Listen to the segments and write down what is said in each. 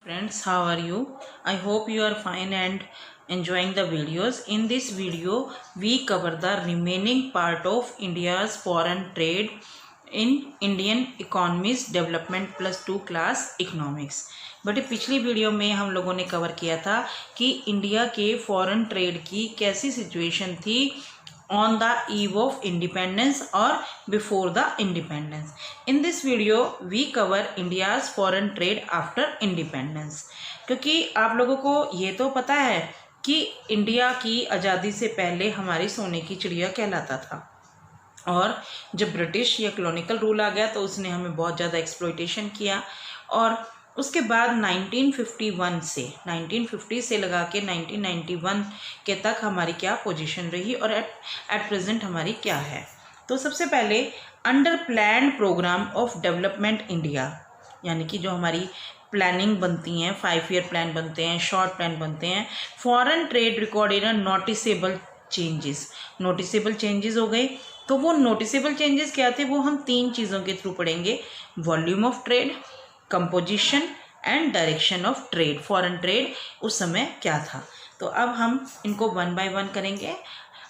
Friends, how are you? I hope you are fine and enjoying the videos. In this video, we cover the remaining part of India's foreign trade in Indian Economies Development +2 class economics. But पिछली video में हम लोगों ने cover किया था कि India के foreign trade की कैसी सिचुएशन थी on the eve of independence or before the independence. In this video we cover India's foreign trade after independence. क्योंकि आप लोगों को ये तो पता है कि इंडिया की आज़ादी से पहले हमारी सोने की चिड़िया कहलाता था, और जब ब्रिटिश या कॉलोनियल रूल आ गया तो उसने हमें बहुत ज़्यादा एक्सप्लॉयटेशन किया, और उसके बाद 1950 से लगा के 1991 के तक हमारी क्या पोजीशन रही और एट प्रेजेंट हमारी क्या है। तो सबसे पहले under planned programme of development India, यानी कि जो हमारी प्लानिंग बनती हैं, 5 ईयर प्लान बनते हैं, शॉर्ट प्लान बनते हैं, foreign trade recorded noticeable changes हो गए। तो वो नोटिसेबल चेंजेस क्या थे, वो हम 3 चीज़ों के थ्रू पढ़ेंगे: volume of trade, composition and direction of trade. Foreign trade उस समय क्या था, तो अब हम इनको 1 बाय 1 करेंगे।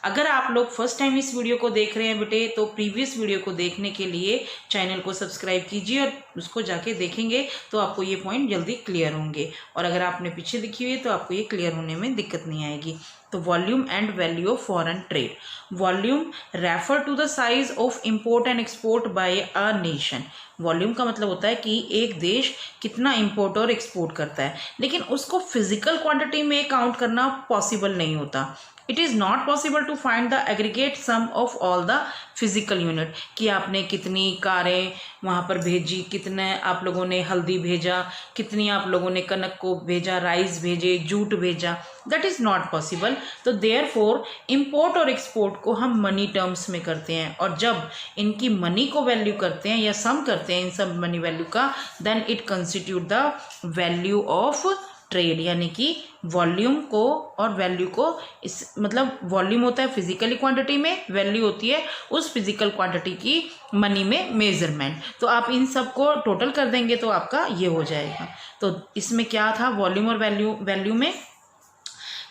अगर आप लोग फर्स्ट टाइम इस वीडियो को देख रहे हैं बेटे, तो प्रीवियस वीडियो को देखने के लिए चैनल को सब्सक्राइब कीजिए और उसको जाके देखेंगे तो आपको ये पॉइंट जल्दी क्लियर होंगे, और अगर आपने पीछे देखी हुई है तो आपको ये क्लियर होने में दिक्कत नहीं आएगी। तो volume and value of foreign trade. Volume refer to the size of import and export by a nation. Volume का मतलब होता है कि एक देश कितना इंपोर्ट और एक्सपोर्ट करता है, लेकिन उसको फिजिकल क्वांटिटी में काउंट करना पॉसिबल नहीं होता। It is not possible to find the aggregate sum of all the physical unit, कि आपने कितनी कारें वहाँ पर भेजी, कितने आप लोगों ने हल्दी भेजा, कितनी आप लोगों ने कनक को भेजा, राइस भेजे, जूट भेजा, दैट इज़ नॉट पॉसिबल। तो देयरफॉर इंपोर्ट और एक्सपोर्ट को हम मनी टर्म्स में करते हैं, और जब इनकी मनी को वैल्यू करते हैं या सम करते हैं इन सब मनी वैल्यू का, then it constitute the value of trade. यानी कि वॉल्यूम को और वैल्यू को, इस मतलब वॉल्यूम होता है फिजिकली क्वांटिटी में, वैल्यू होती है उस फिजिकल क्वांटिटी की मनी में मेजरमेंट। तो आप इन सब को टोटल कर देंगे तो आपका ये हो जाएगा। तो इसमें क्या था, वॉल्यूम और वैल्यू में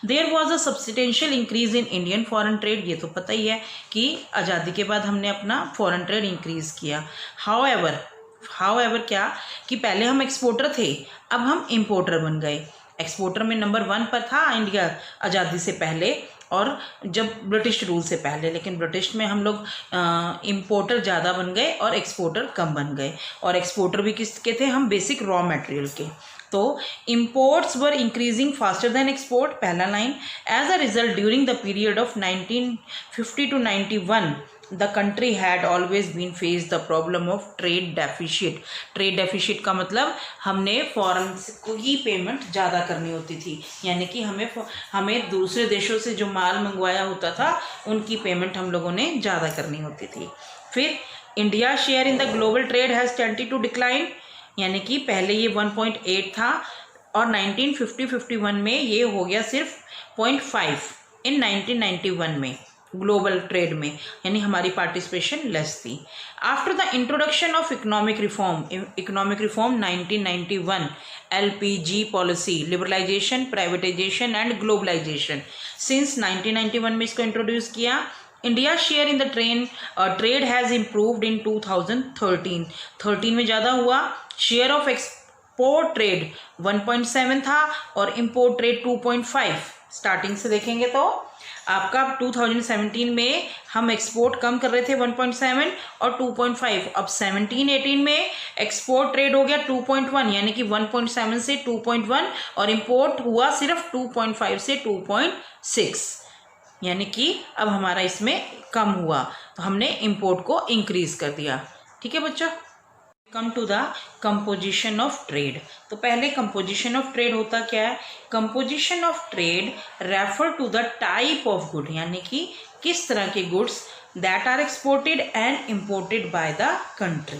there was a substantial increase in Indian foreign trade. ये तो पता ही है कि आज़ादी के बाद हमने अपना फॉरेन ट्रेड इंक्रीज किया। हाउएवर क्या कि पहले हम एक्सपोर्टर थे, अब हम इंपोर्टर बन गए। एक्सपोर्टर में नंबर 1 पर था इंडिया आज़ादी से पहले और जब ब्रिटिश रूल से पहले, लेकिन ब्रिटिश में हम लोग इंपोर्टर ज़्यादा बन गए और एक्सपोर्टर कम बन गए। और एक्सपोर्टर भी किसके थे, हम बेसिक रॉ मटेरियल के। तो imports were increasing faster than export, पहला line. As a result during the period of 1950 to 91 the country had always been face the problem of trade deficit. Trade deficit का मतलब हमने foreign को ही payment ज़्यादा करनी होती थी, यानी कि हमें दूसरे देशों से जो माल मंगवाया होता था उनकी पेमेंट हम लोगों ने ज़्यादा करनी होती थी। फिर India share in the global trade has tended to decline, यानी कि पहले ये 1.8 था और 1950-51 में ये हो गया सिर्फ 0.5 इन 1991 में ग्लोबल ट्रेड में, यानी हमारी पार्टिसिपेशन लेस थी। After the introduction of economic reform 1991, LPG policy, liberalisation, privatisation and globalisation, since 1991 में इसको इंट्रोड्यूस किया। India share in the trade has improved in 2013 में ज़्यादा हुआ। शेयर ऑफ एक्सपोर्ट ट्रेड 1.7 था और इम्पोर्ट ट्रेड 2.5। स्टार्टिंग से देखेंगे तो आपका 2017 में हम एक्सपोर्ट कम कर रहे थे 1.7 और 2.5, अब 17-18 में एक्सपोर्ट ट्रेड हो गया 2.1, यानी कि 1.7 से 2.1, और इम्पोर्ट हुआ सिर्फ 2.5 से 2.6, यानी कि अब हमारा इसमें कम हुआ, तो हमने इंपोर्ट को इंक्रीज कर दिया। ठीक है बच्चों, come to the composition of trade. तो पहले कंपोजिशन ऑफ ट्रेड होता क्या है, composition of trade refer to the type of good, यानी कि किस तरह के goods that are exported and imported by the country.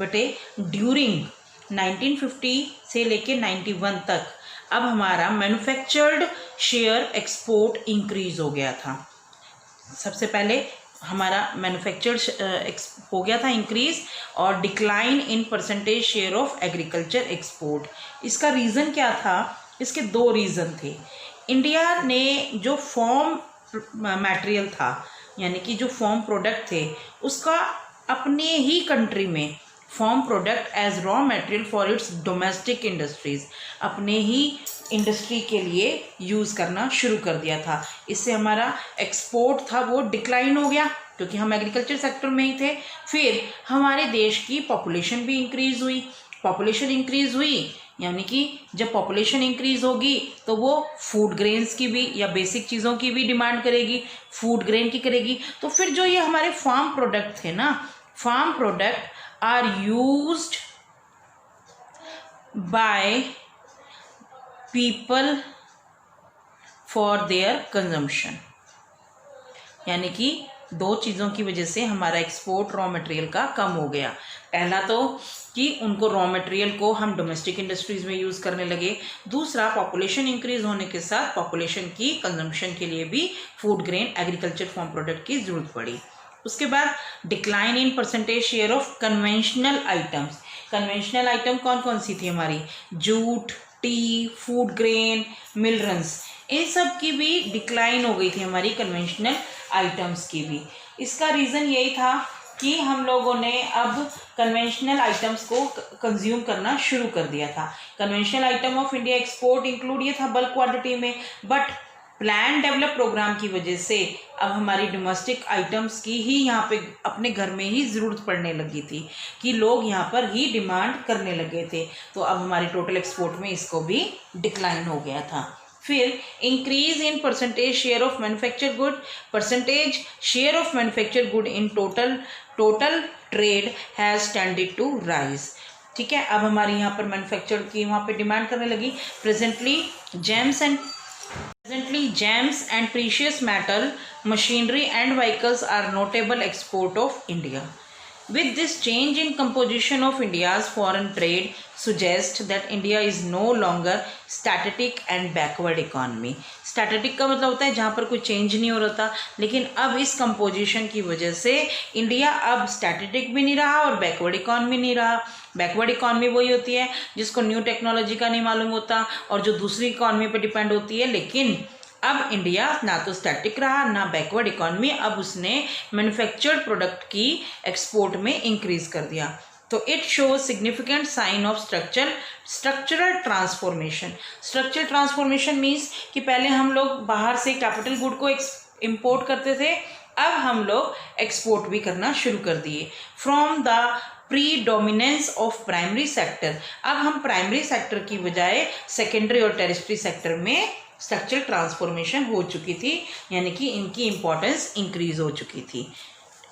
But during 1950 से लेके 91 तक अब हमारा मैन्युफैक्चर्ड शेयर एक्सपोर्ट इंक्रीज हो गया था। सबसे पहले हमारा मैन्युफैक्चर्ड हो गया था इंक्रीज, और decline in percentage share of agriculture export. इसका रीज़न क्या था? इसके दो रीज़न थे। इंडिया ने जो फॉर्म मटेरियल था, यानी कि जो फॉर्म प्रोडक्ट थे, उसका अपने ही कंट्री में farm product as raw material for its domestic industries, अपने ही इंडस्ट्री के लिए यूज़ करना शुरू कर दिया था। इससे हमारा एक्सपोर्ट था वो डिक्लाइन हो गया, क्योंकि हम एग्रीकल्चर सेक्टर में ही थे। फिर हमारे देश की पॉपुलेशन भी इंक्रीज़ हुई। पॉपुलेशन इंक्रीज़ हुई यानी कि जब पॉपुलेशन इंक्रीज़ होगी तो वो फूड ग्रेन्स की भी या बेसिक चीज़ों की भी डिमांड करेगी, फूड ग्रेन की करेगी। तो फिर जो ये हमारे फार्म प्रोडक्ट थे ना, farm product are used by people for their consumption। यानी कि दो चीज़ों की वजह से हमारा एक्सपोर्ट रॉ मटेरियल का कम हो गया। पहला तो कि उनको रॉ मटेरियल को हम डोमेस्टिक इंडस्ट्रीज़ में यूज़ करने लगे। दूसरा, पॉपुलेशन इंक्रीज़ होने के साथ पॉपुलेशन की कंजम्पशन के लिए भी food grain agriculture farm product की ज़रूरत पड़ी। उसके बाद decline in percentage share of conventional items. Conventional item कौन कौन सी थी हमारी? जूट, टी, फूड ग्रेन, मिलरन्स, इन सब की भी डिक्लाइन हो गई थी, हमारी कन्वेंशनल आइटम्स की भी। इसका रीज़न यही था कि हम लोगों ने अब कन्वेंशनल आइटम्स को कंज्यूम करना शुरू कर दिया था। Conventional item of India export include ये था बल्क क्वांटिटी में, बट प्लान डेवलप प्रोग्राम की वजह से अब हमारी डोमेस्टिक आइटम्स की ही यहाँ पे अपने घर में ही ज़रूरत पड़ने लगी थी, कि लोग यहाँ पर ही डिमांड करने लगे थे। तो अब हमारी टोटल एक्सपोर्ट में इसको भी डिक्लाइन हो गया था। फिर increase in percentage share of manufacture good. Percentage share of manufacture good in total trade has tended to rise. ठीक है, अब हमारी यहाँ पर मैन्युफैक्चर की वहाँ पे डिमांड करने लगी। Presently gems and precious metal, machinery and vehicles are notable export of India. With this change in composition of India's foreign trade suggests that India is no longer static and backward economy. Static का मतलब होता है जहाँ पर कोई change नहीं हो रहा था, लेकिन अब इस कंपोजिशन की वजह से इंडिया अब स्टैटिक भी नहीं रहा और बैकवर्ड इकॉनमी नहीं रहा। बैकवर्ड इकॉनमी वही होती है जिसको न्यू टेक्नोलॉजी का नहीं मालूम होता और जो दूसरी इकॉनमी पर डिपेंड होती है। लेकिन अब इंडिया ना तो स्टैटिक रहा ना बैकवर्ड इकॉनमी, अब उसने मैन्युफैक्चर्ड प्रोडक्ट की एक्सपोर्ट में इंक्रीज कर दिया। तो it shows significant sign of structural transformation. Structural transformation means कि पहले हम लोग बाहर से कैपिटल गुड को इम्पोर्ट करते थे, अब हम लोग एक्सपोर्ट भी करना शुरू कर दिए। From the predominance of primary sector, अब हम प्राइमरी सेक्टर की बजाय सेकेंडरी और टेरिटरी सेक्टर में स्ट्रक्चरल ट्रांसफॉर्मेशन हो चुकी थी, यानी कि इनकी इंपॉर्टेंस इंक्रीज हो चुकी थी।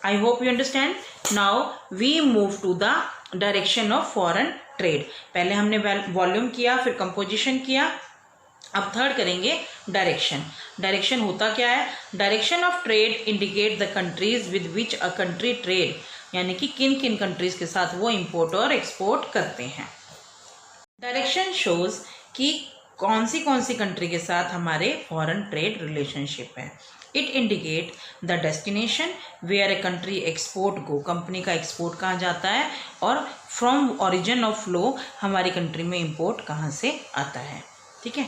I hope you understand. Now we move to the direction of foreign trade. पहले हमने वॉल्यूम किया, फिर कंपोजिशन किया, अब थर्ड करेंगे डायरेक्शन। डायरेक्शन होता क्या है? Direction of trade indicate the countries with which a country trade, यानी कि किन किन कंट्रीज के साथ वो इंपोर्ट और एक्सपोर्ट करते हैं। डायरेक्शन शोज कि कौन सी कंट्री के साथ हमारे फॉरेन ट्रेड रिलेशनशिप है। It indicate the destination where a country export go, company का एक्सपोर्ट कहाँ जाता है, और फ्रॉम ओरिजिन ऑफ फ्लो हमारी कंट्री में इंपोर्ट कहाँ से आता है। ठीक है,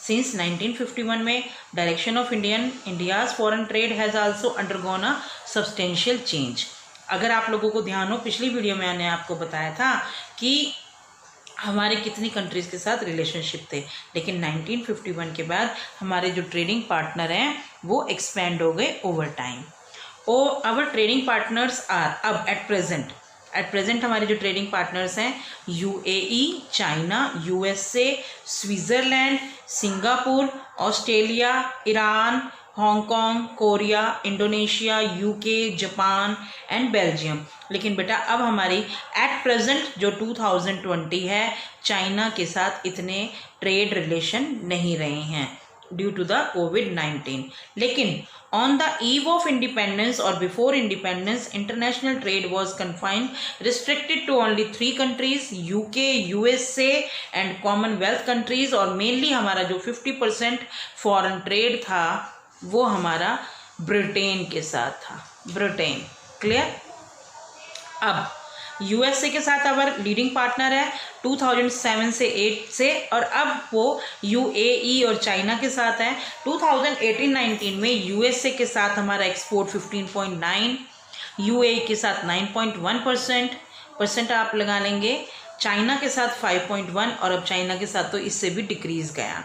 सिंस 1951 में direction of India's foreign trade has also undergone a substantial change. अगर आप लोगों को ध्यान हो, पिछली वीडियो में मैंने आपको बताया था कि हमारे कितनी कंट्रीज़ के साथ रिलेशनशिप थे, लेकिन 1951 के बाद हमारे जो ट्रेडिंग पार्टनर हैं वो एक्सपेंड हो गए over time. Our trading partners are, अब एट प्रेजेंट हमारे जो ट्रेडिंग पार्टनर्स हैं UAE, China, USA, Switzerland, Singapore, Australia, Iran, Hong Kong, Korea, Indonesia, UK, Japan and Belgium. लेकिन बेटा अब हमारी एट प्रेजेंट जो 2020 है, चाइना के साथ इतने ट्रेड रिलेशन नहीं रहे हैं ड्यू टू द COVID-19। लेकिन on the eve of independence और before independence international trade was confined, restricted to only 3 countries, UK, USA and Commonwealth countries. और मेनली हमारा जो 50% फॉरेन ट्रेड था वो हमारा ब्रिटेन के साथ था। ब्रिटेन। क्लियर। अब यूएसए के साथ अवर लीडिंग पार्टनर है 2007 से 8 से, और अब वो यूएई और चाइना के साथ है। 2018-19 में यूएसए के साथ हमारा एक्सपोर्ट 15.9, यूएई के साथ 9.1% आप लगा लेंगे, चाइना के साथ 5.1, और अब चाइना के साथ तो इससे भी डिक्रीज गया।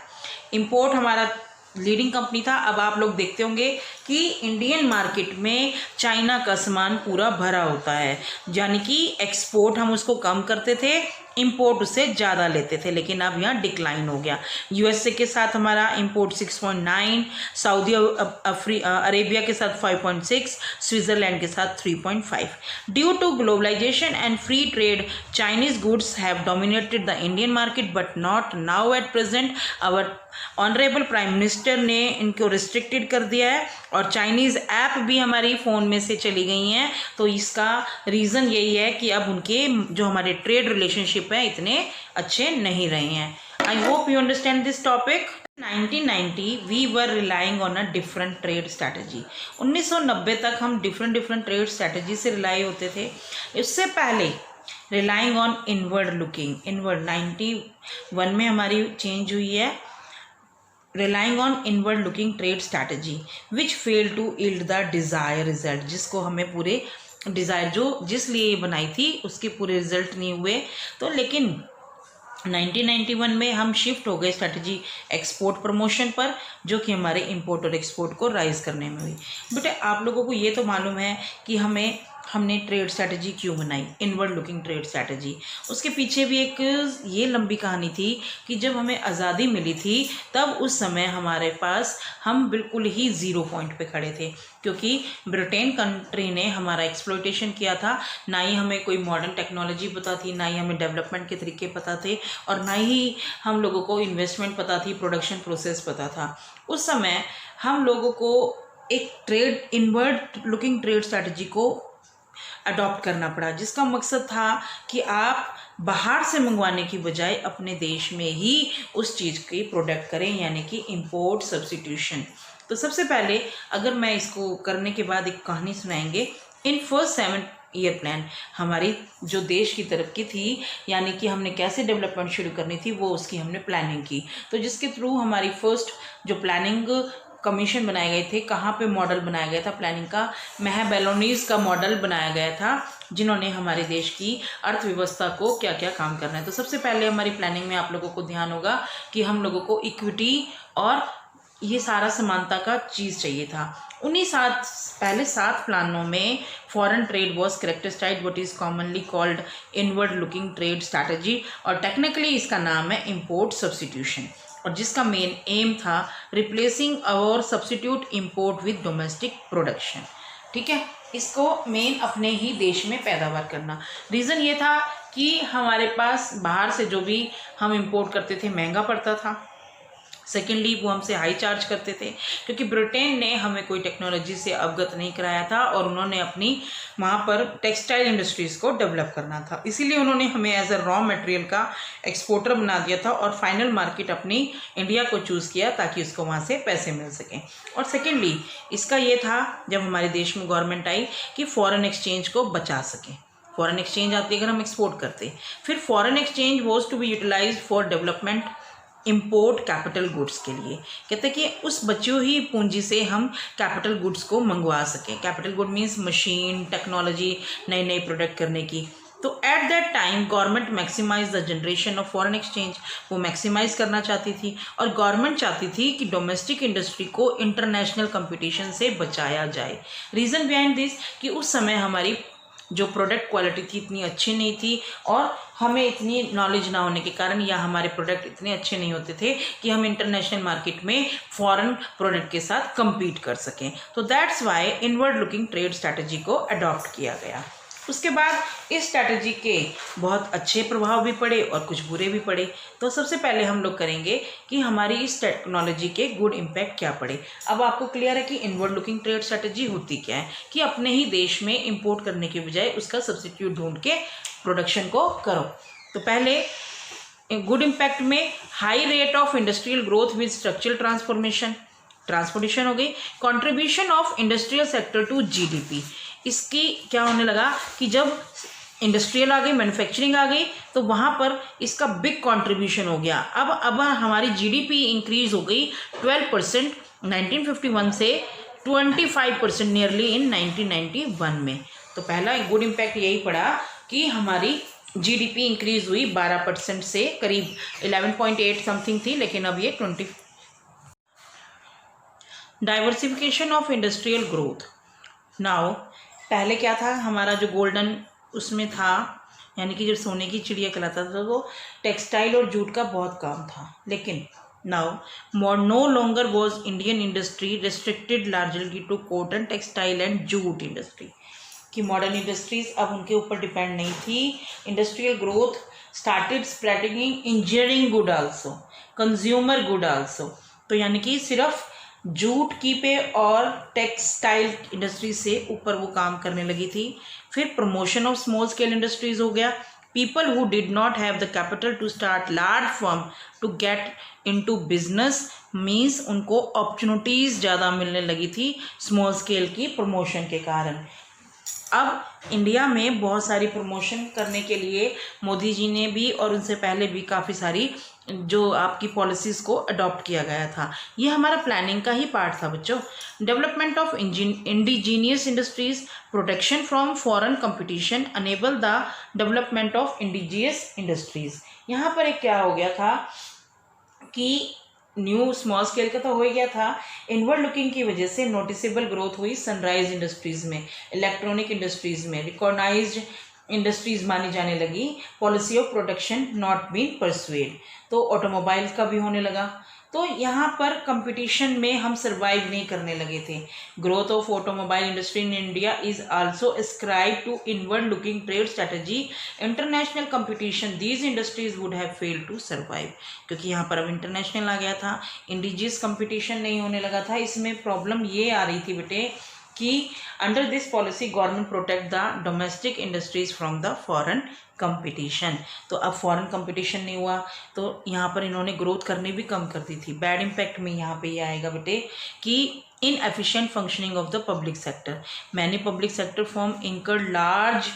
इंपोर्ट हमारा लीडिंग कंपनी था। अब आप लोग देखते होंगे कि इंडियन मार्केट में चाइना का सामान पूरा भरा होता है, यानी कि एक्सपोर्ट हम उसको कम करते थे, इंपोर्ट उससे ज़्यादा लेते थे, लेकिन अब यहाँ डिक्लाइन हो गया। यूएसए के साथ हमारा इंपोर्ट 6.9, सऊदी अरेबिया के साथ 5.6, स्विट्ज़रलैंड के साथ 3.5। Due to globalisation and free trade, Chinese goods have dominated the Indian market but not now at present. Our honourable prime minister ने इनको रिस्ट्रिक्टेड कर दिया है, और चाइनीज़ ऐप भी हमारी फ़ोन में से चली गई हैं। तो इसका रीज़न यही है कि अब उनके जो हमारे ट्रेड रिलेशनशिप है इतने अच्छे नहीं रहे हैं। I hope you understand this topic. 1990 we were relying on a different trade strategy. 1990 तक हम डिफरेंट ट्रेड स्ट्रैटेजी से रिलाई होते थे। इससे पहले relying on inward looking, inward 91 में हमारी चेंज हुई है, relying on inward looking trade strategy which failed to yield the desired result, जिसको हमें पूरे डिज़ायर जो जिस लिए ये बनाई थी उसके पूरे रिजल्ट नहीं हुए। तो लेकिन 1991 में हम शिफ्ट हो गए स्ट्रैटेजी एक्सपोर्ट प्रमोशन पर, जो कि हमारे इंपोर्ट और एक्सपोर्ट को राइज करने में हुई। बेटे आप लोगों को ये तो मालूम है कि हमने ट्रेड स्ट्रैटेजी क्यों बनाई, इनवर्ड लुकिंग ट्रेड स्ट्रैटेजी। उसके पीछे भी एक ये लंबी कहानी थी कि जब हमें आज़ादी मिली थी तब उस समय हमारे पास हम बिल्कुल ही ज़ीरो पॉइंट पे खड़े थे, क्योंकि ब्रिटेन कंट्री ने हमारा एक्सप्लॉयटेशन किया था। ना ही हमें कोई मॉडर्न टेक्नोलॉजी पता थी, ना ही हमें डेवलपमेंट के तरीके पता थे, और ना ही हम लोगों को इन्वेस्टमेंट पता थी, प्रोडक्शन प्रोसेस पता था। उस समय हम लोगों को एक trade inward looking trade strategy को अडॉप्ट करना पड़ा, जिसका मकसद था कि आप बाहर से मंगवाने की बजाय अपने देश में ही उस चीज़ की प्रोडक्ट करें, यानी कि इंपोर्ट सब्स्टिट्यूशन। तो सबसे पहले अगर मैं इसको करने के बाद एक कहानी सुनाएंगे। इन फर्स्ट 7 ईयर प्लान हमारी जो देश की तरफ की थी, यानी कि हमने कैसे डेवलपमेंट शुरू करनी थी वो उसकी हमने प्लानिंग की। तो जिसके थ्रू हमारी फर्स्ट जो प्लानिंग कमीशन बनाए गए थे, कहाँ पे मॉडल बनाया गया था प्लानिंग का, महबेलोनीज का मॉडल बनाया गया था, जिन्होंने हमारे देश की अर्थव्यवस्था को क्या क्या काम करना है। तो सबसे पहले हमारी प्लानिंग में आप लोगों को ध्यान होगा कि हम लोगों को इक्विटी और ये सारा समानता का चीज़ चाहिए था। उन्हीं पहले 7 प्लानों में foreign trade was characterised what is commonly called inward looking trade strategy, और टेक्निकली इसका नाम है इंपोर्ट सब्स्टिट्यूशन, और जिसका मेन एम था रिप्लेसिंग और substitute import with domestic production. ठीक है, इसको मेन अपने ही देश में पैदावार करना। रीज़न ये था कि हमारे पास बाहर से जो भी हम इंपोर्ट करते थे महंगा पड़ता था, सेकेंडली वो हमसे हाई चार्ज करते थे, क्योंकि ब्रिटेन ने हमें कोई टेक्नोलॉजी से अवगत नहीं कराया था और उन्होंने अपनी वहाँ पर टेक्सटाइल इंडस्ट्रीज़ को डेवलप करना था। इसीलिए उन्होंने हमें एज अ रॉ मटेरियल का एक्सपोर्टर बना दिया था और फाइनल मार्केट अपनी इंडिया को चूज़ किया ताकि उसको वहाँ से पैसे मिल सकें। और सेकेंडली इसका ये था जब हमारे देश में गवर्नमेंट आई कि फ़ॉरेन एक्सचेंज को बचा सकें। फॉरेन एक्सचेंज आती है अगर हम एक्सपोर्ट करते, फिर foreign exchange was to be utilise for development import capital goods के लिए। कहते हैं कि उस बची हुई पूंजी से हम कैपिटल गुड्स को मंगवा सकें। Capital good means machine, technology, नई नई प्रोडक्ट करने की। तो at that time government maximise the generation of foreign exchange, वो मैक्सिमाइज करना चाहती थी, और गवर्नमेंट चाहती थी कि डोमेस्टिक इंडस्ट्री को इंटरनेशनल कंपटीशन से बचाया जाए। रीज़न बिहाइंड दिस कि उस समय हमारी जो प्रोडक्ट क्वालिटी थी इतनी अच्छी नहीं थी, और हमें इतनी नॉलेज ना होने के कारण या हमारे प्रोडक्ट इतने अच्छे नहीं होते थे कि हम इंटरनेशनल मार्केट में फॉरेन प्रोडक्ट के साथ compete कर सकें। तो that's why inward looking trade strategy को अडॉप्ट किया गया। उसके बाद इस स्ट्रैटेजी के बहुत अच्छे प्रभाव भी पड़े और कुछ बुरे भी पड़े। तो सबसे पहले हम लोग करेंगे कि हमारी इस टेक्नोलॉजी के गुड इम्पैक्ट क्या पड़े। अब आपको क्लियर है कि इनवर्ड लुकिंग ट्रेड स्ट्रैटेजी होती क्या है, कि अपने ही देश में इंपोर्ट करने के बजाय उसका सब्स्टिट्यूट ढूंढ के प्रोडक्शन को करो। तो पहले गुड इम्पैक्ट में high rate of industrial growth with structural transformation, transportation हो गई। Contribution of industrial sector to GDP, इसकी क्या होने लगा कि जब इंडस्ट्रियल आ गई, मैन्युफैक्चरिंग आ गई, तो वहाँ पर इसका बिग कंट्रीब्यूशन हो गया। अब हमारी जीडीपी इंक्रीज हो गई 12% 1951 से 25% नियरली इन 1991 में। तो पहला गुड इम्पैक्ट यही पड़ा कि हमारी जीडीपी इंक्रीज हुई 12% से, करीब 11.8 समथिंग थी, लेकिन अब ये 20। Diversification of industrial growth. Now पहले क्या था, हमारा जो गोल्डन उसमें था, यानी कि जब सोने की चिड़िया कहलाता था, वो टेक्सटाइल और जूट का बहुत काम था। लेकिन now no longer was Indian industry restricted largely to cotton, textile and jute industry, कि मॉडर्न इंडस्ट्रीज अब उनके ऊपर डिपेंड नहीं थी। Industrial growth started spreading engineering good also, consumer good also. तो यानी कि सिर्फ जूट की पे और टेक्सटाइल इंडस्ट्री से ऊपर वो काम करने लगी थी। फिर promotion of small scale industries हो गया। People who did not have the capital to start large firm to get into business, means उनको अपॉर्चुनिटीज़ ज़्यादा मिलने लगी थी स्मॉल स्केल की प्रमोशन के कारण। अब इंडिया में बहुत सारी प्रमोशन करने के लिए मोदी जी ने भी और उनसे पहले भी काफ़ी सारी जो आपकी पॉलिसीज़ को अडॉप्ट किया गया था। ये हमारा प्लानिंग का ही पार्ट था बच्चों। Development of indigenous industries, protection from foreign competition, enable the development of indigenous industries. यहाँ पर एक क्या हो गया था कि न्यू स्मॉल स्केल का तो हो ही गया था, इनवर्ड लुकिंग की वजह से नोटिसेबल ग्रोथ हुई सनराइज इंडस्ट्रीज़ में, इलेक्ट्रॉनिक इंडस्ट्रीज़ में, रिकॉग्नाइज्ड इंडस्ट्रीज़ मानी जाने लगी। Policy of protection not been persuade, तो ऑटोमोबाइल का भी होने लगा। तो यहाँ पर कंपटीशन में हम सर्वाइव नहीं करने लगे थे। Growth of automobile industry in India is also ascribed to inward looking trade strategy, international competition these industries would have failed to survive, क्योंकि यहाँ पर अब इंटरनेशनल आ गया था, इंडिजियस कंपटीशन नहीं होने लगा था। इसमें प्रॉब्लम ये आ रही थी बेटे कि under this policy government protect the domestic industries from the foreign competition. तो अब फॉरेन कंपटीशन नहीं हुआ, तो यहाँ पर इन्होंने ग्रोथ करनी भी कम कर दी थी। बैड इम्पैक्ट में यहाँ पे ये आएगा बेटे कि inefficient functioning of the public sector, many public sector firm incurred large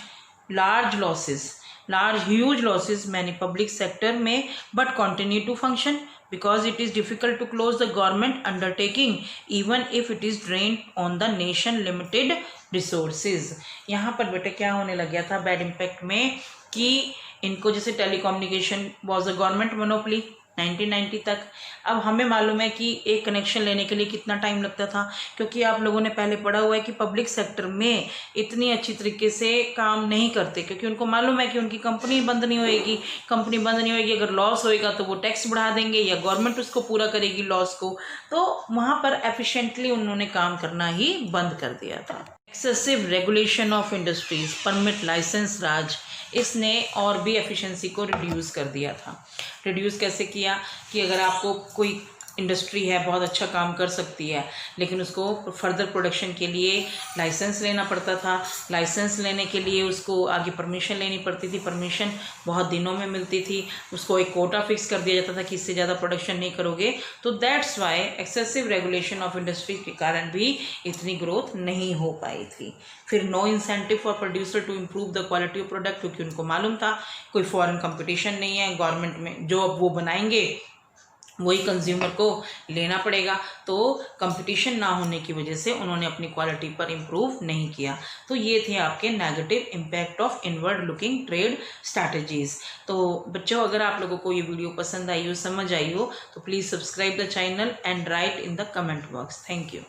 huge losses many public sector में, but continue to function because it is difficult to close the government undertaking even if it is drained on the nation limited resources। यहाँ पर बेटे क्या होने लग गया था bad impact में कि इनको जैसे telecommunication was a government monopoly 1990 तक। अब हमें मालूम है कि एक कनेक्शन लेने के लिए कितना टाइम लगता था, क्योंकि आप लोगों ने पहले पढ़ा हुआ है कि पब्लिक सेक्टर में इतनी अच्छी तरीके से काम नहीं करते, क्योंकि उनको मालूम है कि उनकी कंपनी बंद नहीं होएगी, अगर लॉस होएगा तो वो टैक्स बढ़ा देंगे या गवर्नमेंट उसको पूरा करेगी लॉस को, तो वहाँ पर एफिशिएंटली उन्होंने काम करना ही बंद कर दिया था। Excessive regulation of industries, permit licence Raj, इसने और भी एफिशिएंसी को रिड्यूस कर दिया था। रिड्यूस कैसे किया कि अगर आपको कोई इंडस्ट्री है बहुत अच्छा काम कर सकती है, लेकिन उसको फर्दर प्रोडक्शन के लिए लाइसेंस लेना पड़ता था। लाइसेंस लेने के लिए उसको आगे परमिशन लेनी पड़ती थी, परमिशन बहुत दिनों में मिलती थी। उसको एक कोटा फिक्स कर दिया जाता था कि इससे ज़्यादा प्रोडक्शन नहीं करोगे। तो that's why excessive regulation of industry के कारण भी इतनी ग्रोथ नहीं हो पाई थी। फिर no incentive for producer to improve the quality of product, क्योंकि उनको मालूम था कोई फॉरेन कंपटीशन नहीं है, गवर्नमेंट में जो अब वो बनाएंगे वही कंज्यूमर को लेना पड़ेगा। तो कंपटीशन ना होने की वजह से उन्होंने अपनी क्वालिटी पर इम्प्रूव नहीं किया। तो ये थे आपके negative impact of inward looking trade strategies. तो बच्चों, अगर आप लोगों को ये वीडियो पसंद आई हो, समझ आई हो, तो please subscribe the channel and right in the comment box. Thank you.